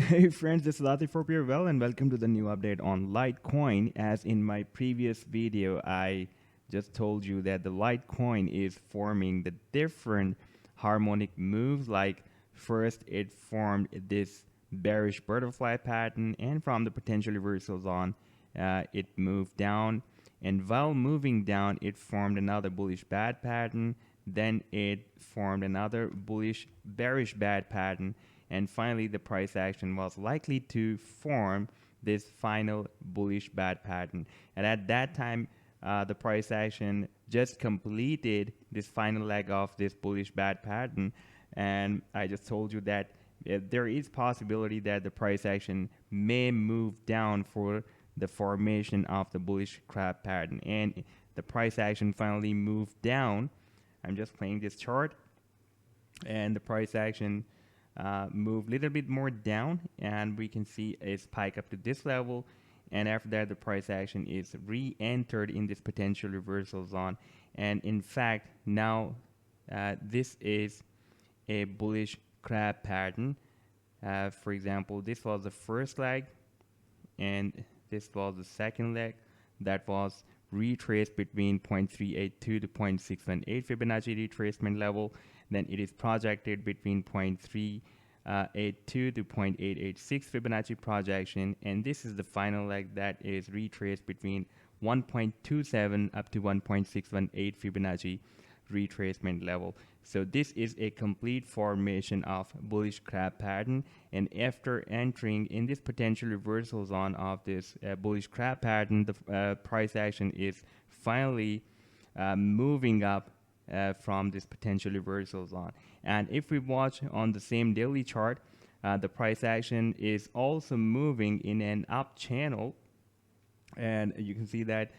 Hey friends, this is Latif here. Well, and welcome to the new update on Litecoin. As in my previous video, I just told you that the Litecoin is forming the different harmonic moves. Like first, it formed this bearish butterfly pattern, and from the potential reversals on, it moved down. And while moving down, it formed another bullish bad pattern. Then it formed another bullish bearish bad pattern, and finally the price action was likely to form this final bullish bad pattern. And at that time, the price action just completed this final leg of this bullish bad pattern, and I just told you that there is possibility that the price action may move down for the formation of the bullish crab pattern, and the price action finally moved down. I'm just playing this chart, and the price action move a little bit more down, and we can see a spike up to this level, and after that the price action is re-entered in this potential reversal zone. And in fact, now this is a bullish crab pattern. For example, this was the first leg, and this was the second leg that was retraced between 0.382 to 0.618 Fibonacci retracement level. Then it is projected between 0.382 to 0.886 Fibonacci projection, and this is the final leg that is retraced between 1.27 up to 1.618 Fibonacci retracement level. So this is a complete formation of bullish crab pattern, and after entering in this potential reversal zone of this bullish crab pattern, the price action is finally moving up from this potential reversal zone. And if we watch on the same daily chart, the price action is also moving in an up channel, and you can see that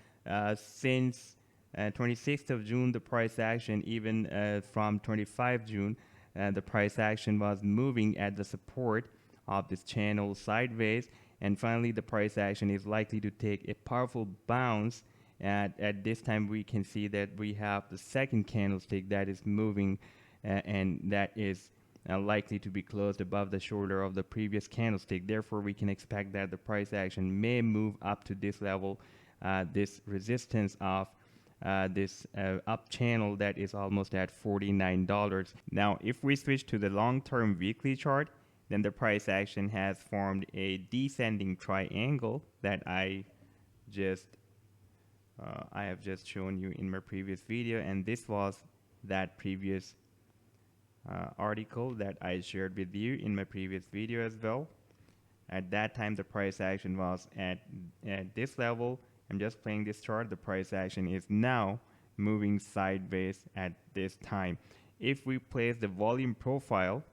since 26th of June, the price action, even from 25 June, the price action was moving at the support of this channel sideways, and finally the price action is likely to take a powerful bounce. At this time, we can see that we have the second candlestick that is moving, and that is likely to be closed above the shoulder of the previous candlestick. Therefore, we can expect that the price action may move up to this level, this resistance of this up channel that is almost at $49. Now, if we switch to the long-term weekly chart, then the price action has formed a descending triangle that I have just shown you in my previous video, and this was that previous article that I shared with you in my previous video as well. At that time, the price action was at this level. I'm just playing this chart. The price action is now moving sideways at this time. If we place the volume profile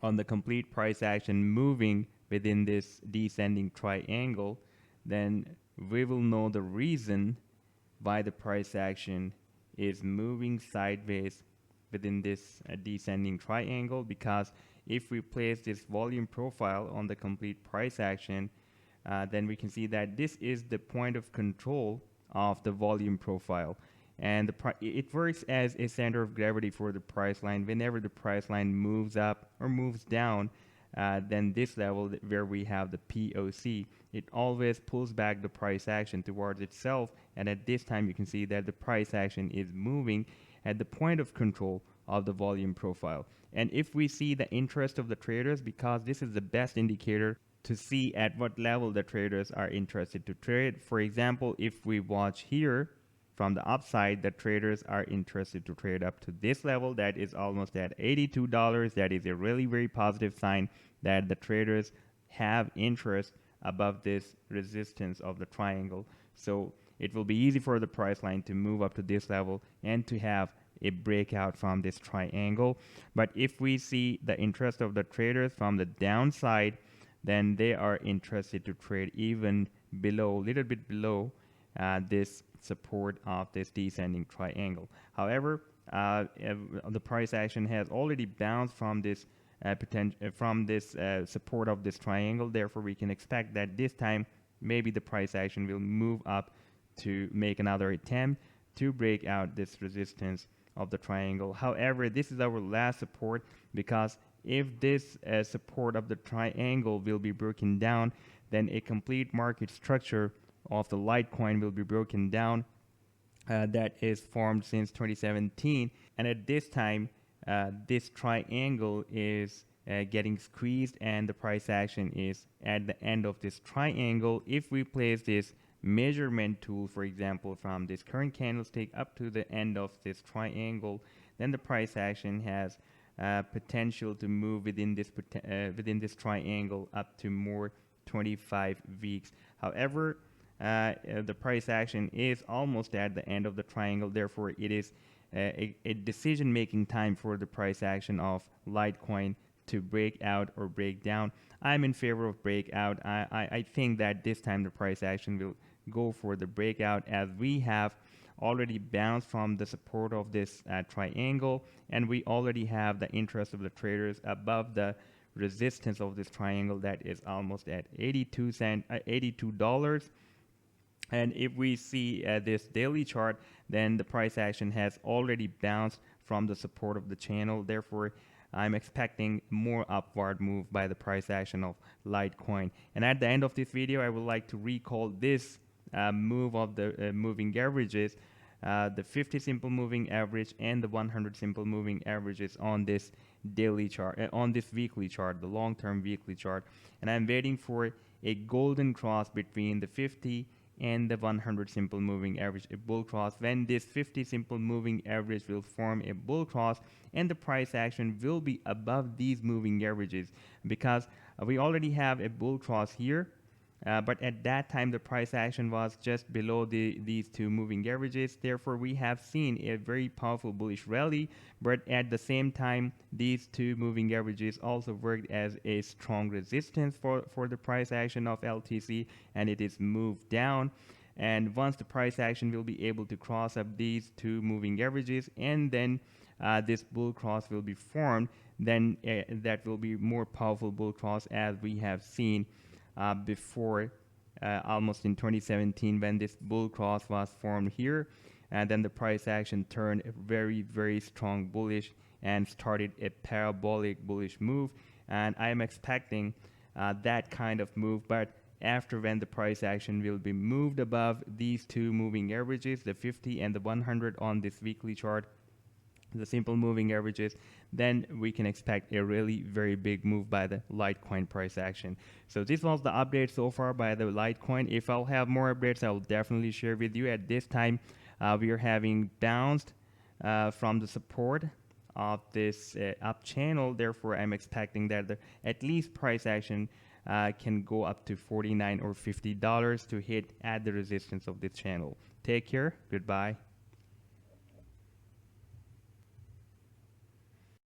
on the complete price action moving within this descending triangle, then we will know the reason why the price action is moving sideways within this descending triangle, because if we place this volume profile on the complete price action, then we can see that this is the point of control of the volume profile, and it works as a center of gravity for the price line. Whenever the price line moves up or moves down, then this level where we have the POC, it always pulls back the price action towards itself, and at this time you can see that the price action is moving at the point of control of the volume profile. And if we see the interest of the traders, because this is the best indicator to see at what level the traders are interested to trade. For example, if we watch here from the upside, the traders are interested to trade up to this level that is almost at $82. That is a really very positive sign that the traders have interest above this resistance of the triangle. So it will be easy for the price line to move up to this level and to have a breakout from this triangle. But if we see the interest of the traders from the downside, then they are interested to trade even below, a little bit below this support of this descending triangle. However, the price action has already bounced from this support of this triangle. Therefore, we can expect that this time maybe the price action will move up to make another attempt to break out this resistance of the triangle. However, this is our last support, because if this support of the triangle will be broken down, then a complete market structure of the Litecoin will be broken down that is formed since 2017. And at this time, this triangle is getting squeezed and the price action is at the end of this triangle. If we place this measurement tool, for example, from this current candlestick up to the end of this triangle, then the price action has potential to move within this triangle up to more 25 weeks. However, the price action is almost at the end of the triangle, therefore it is a decision-making time for the price action of Litecoin to break out or break down. I'm in favor of breakout. I think that this time the price action will go for the breakout, as we have already bounced from the support of this triangle, and we already have the interest of the traders above the resistance of this triangle that is almost at $82. And if we see this daily chart, then the price action has already bounced from the support of the channel. Therefore, I'm expecting more upward move by the price action of Litecoin. And at the end of this video, I would like to recall this move of the moving averages, the 50 simple moving average and the 100 simple moving averages on this daily chart, on this weekly chart, the long-term weekly chart. And I'm waiting for a golden cross between the 50 and the 100 simple moving average, a bull cross. When this 50 simple moving average will form a bull cross, and the price action will be above these moving averages, because we already have a bull cross here, but at that time the price action was just below these two moving averages. Therefore, we have seen a very powerful bullish rally, but at the same time these two moving averages also worked as a strong resistance for the price action of LTC, and it is moved down. And once the price action will be able to cross up these two moving averages, and then this bull cross will be formed, then that will be more powerful bull cross, as we have seen before, almost in 2017, when this bull cross was formed here, and then the price action turned very, very strong bullish and started a parabolic bullish move. And I am expecting that kind of move, but after when the price action will be moved above these two moving averages, the 50 and the 100 on this weekly chart, the simple moving averages, then we can expect a really very big move by the Litecoin price action. So this was the update so far by the Litecoin. If I'll have more updates, I will definitely share with you. At this time, we are having bounced from the support of this up channel. Therefore, I'm expecting that the at least price action can go up to $49 or $50 to hit at the resistance of this channel. Take care. Goodbye.